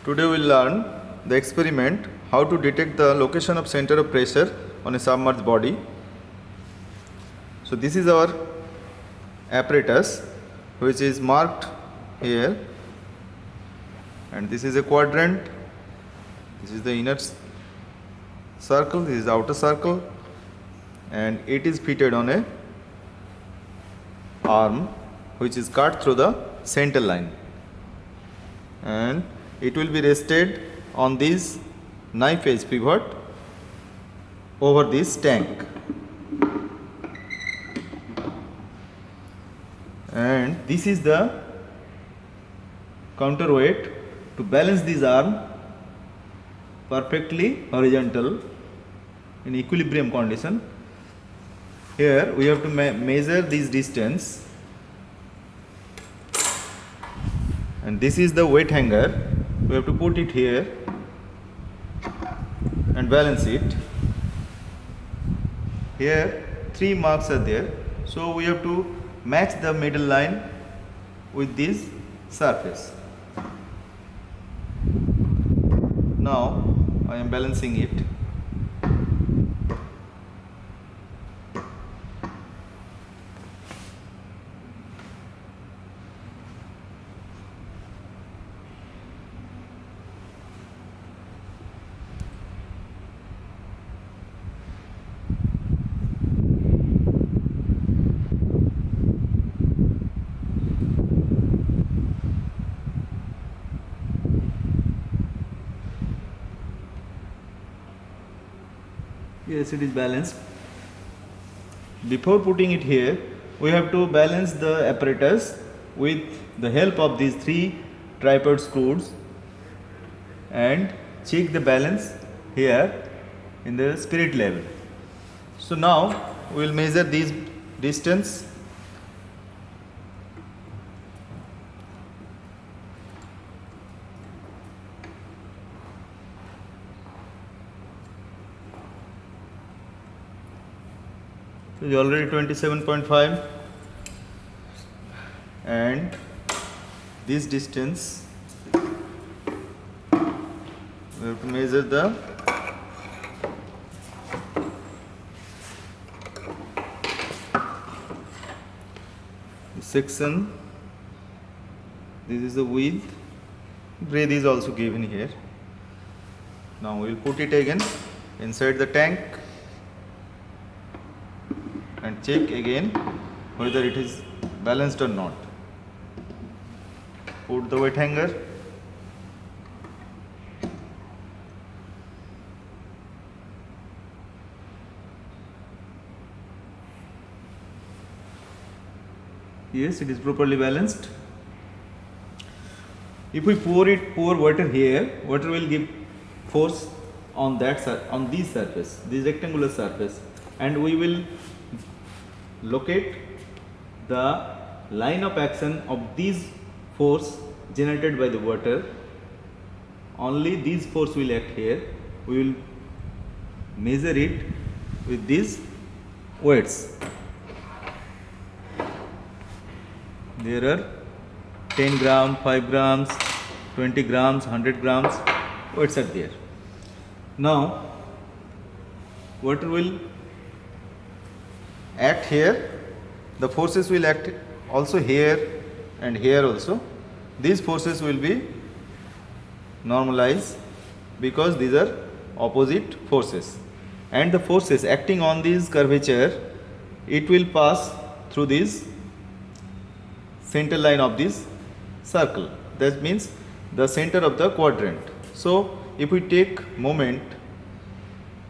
Today we will learn the experiment how to detect the location of center of pressure on a submerged body. So this is our apparatus which is marked here, and this is a quadrant, this is the inner circle, this is the outer circle, and it is fitted on a arm which is cut through the center line, and it will be rested on this knife edge pivot over this tank, and this is the counterweight to balance this arm perfectly horizontal in equilibrium condition. Here we have to measure this distance, and this is the weight hanger. We have to put it here and balance it. Here 3 marks are there, so we have to match the middle line with this surface. Now I am balancing it. Yes, it is balanced. Before putting it here, we have to balance the apparatus with the help of these 3 tripod screws and check the balance here in the spirit level. So now we will measure this distance. It is already 27.5, and this distance we have to measure the section. This is the width. Breadth is also given here. Now we will put it again inside the tank and check again whether it is balanced or not. Put the weight hanger. Yes, it is properly balanced. If we pour water here, water will give force on this surface, this rectangular surface, and we will locate the line of action of this force generated by the water. Only this force will act here. We will measure it with these weights. There are 10 grams, 5 grams, 20 grams, 100 grams weights are there. Now water will act here, the forces will act also here and here also. These forces will be normalized because these are opposite forces, and the forces acting on this curvature, it will pass through this center line of this circle. That means the center of the quadrant. So if we take moment,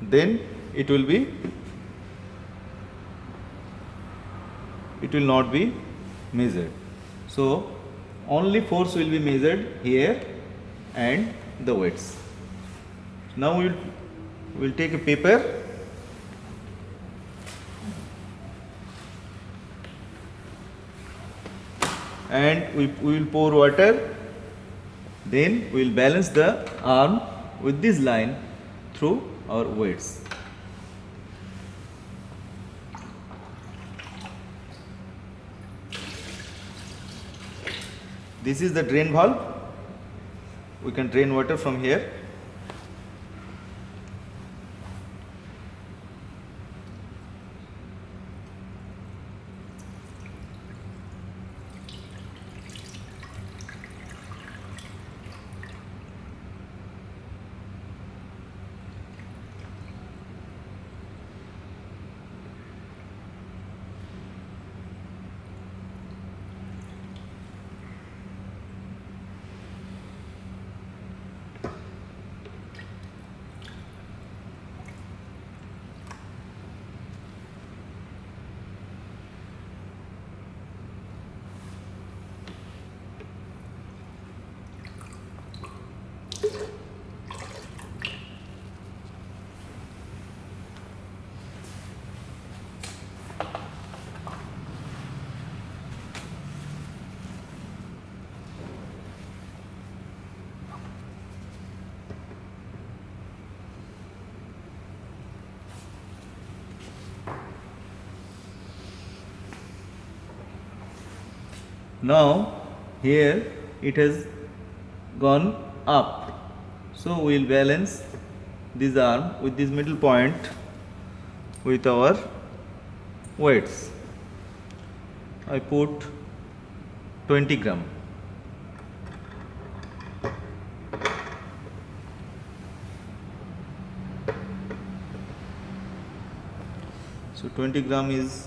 then it will not be measured. So only force will be measured here and the weights. Now we will take a paper and we will pour water. Then we will balance the arm with this line through our weights. This is the drain valve. we can drain water from here. Now here it has gone up, so we will balance this arm with this middle point with our weights. I put 20 gram. So 20 gram is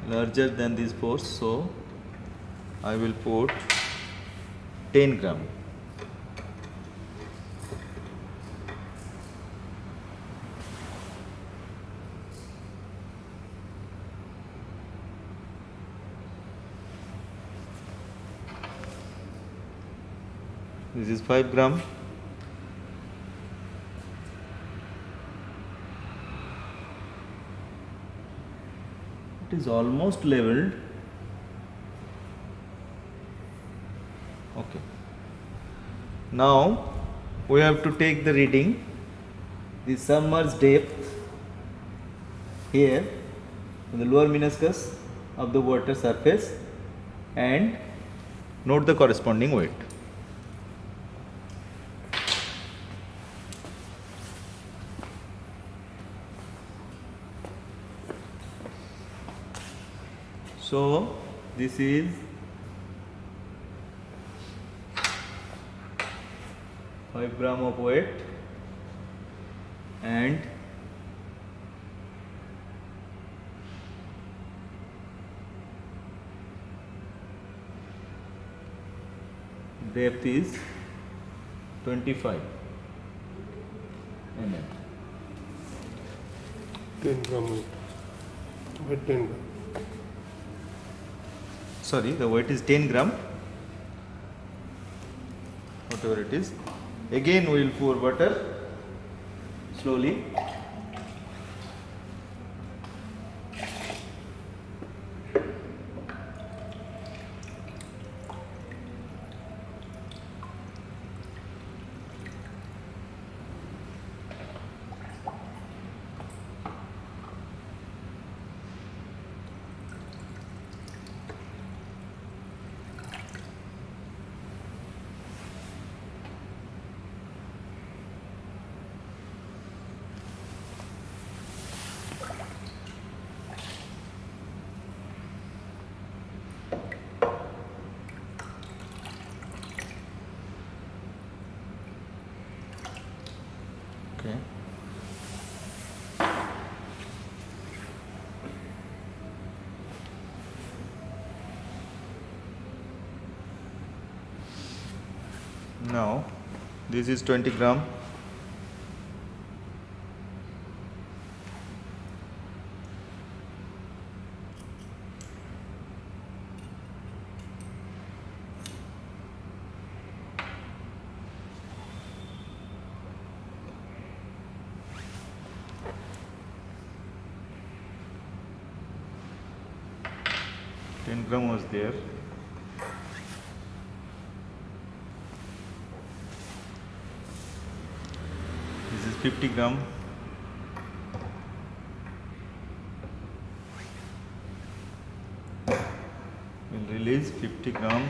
larger than this force, so I will put 10 gram. This is 5 gram. It is almost leveled. Okay. Now we have to take the reading, the submerged depth here in the lower meniscus of the water surface, and note the corresponding weight. So this is 5 gram of weight and depth is 25 mm. 10 gram weight. Weight 10 gram. Sorry, the weight is 10 gram, whatever it is. Again we will pour water slowly. Okay. Now this is 20 gram. Ten gram was there. This is 50 gram. We'll release 50 gram,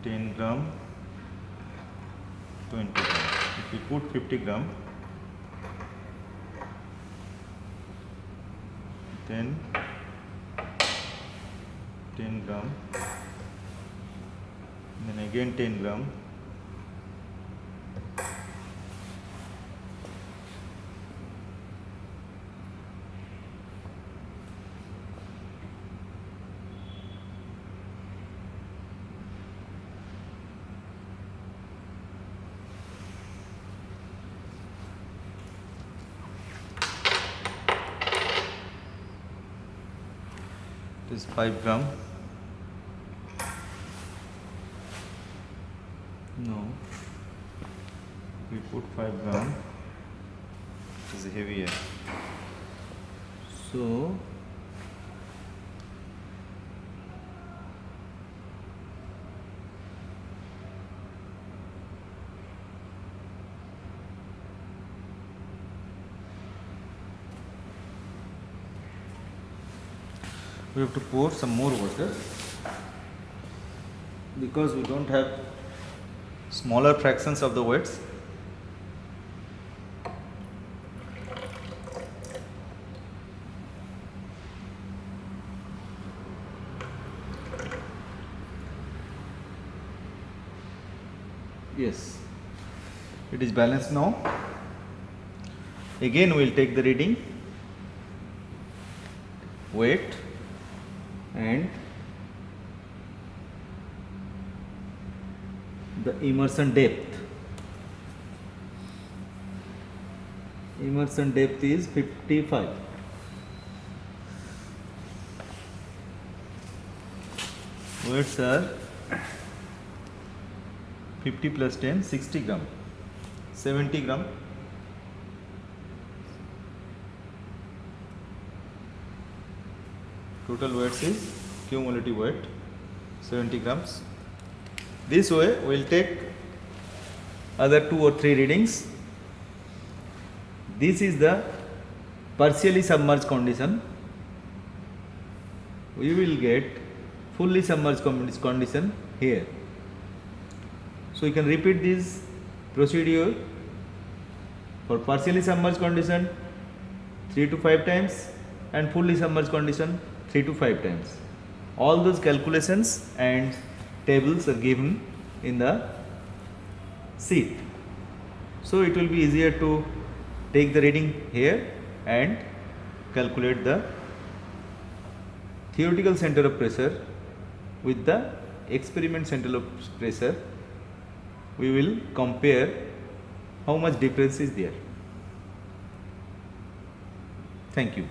10 gram, 20 gram. If we put 50 gram, then 10 gram, then again 10 gram, this 5 gram. No, we put 5 gram. It is heavier. So we have to pour some more water because we don't have smaller fractions of the weights. Yes, it is balanced now. Again we will take the reading, weight and the immersion depth. Immersion depth is 55. Weights are 50 plus 10, 60 gram, 70 gram. Total weights is cumulative weight 70 grams. This way we will take other 2 or 3 readings. This is the partially submerged condition. We will get fully submerged condition here. So you can repeat this procedure for partially submerged condition 3 to 5 times and fully submerged condition 3 to 5 times. All those calculations and tables are given in the sheet. So it will be easier to take the reading here and calculate the theoretical center of pressure with the experiment center of pressure. We will compare how much difference is there. Thank you.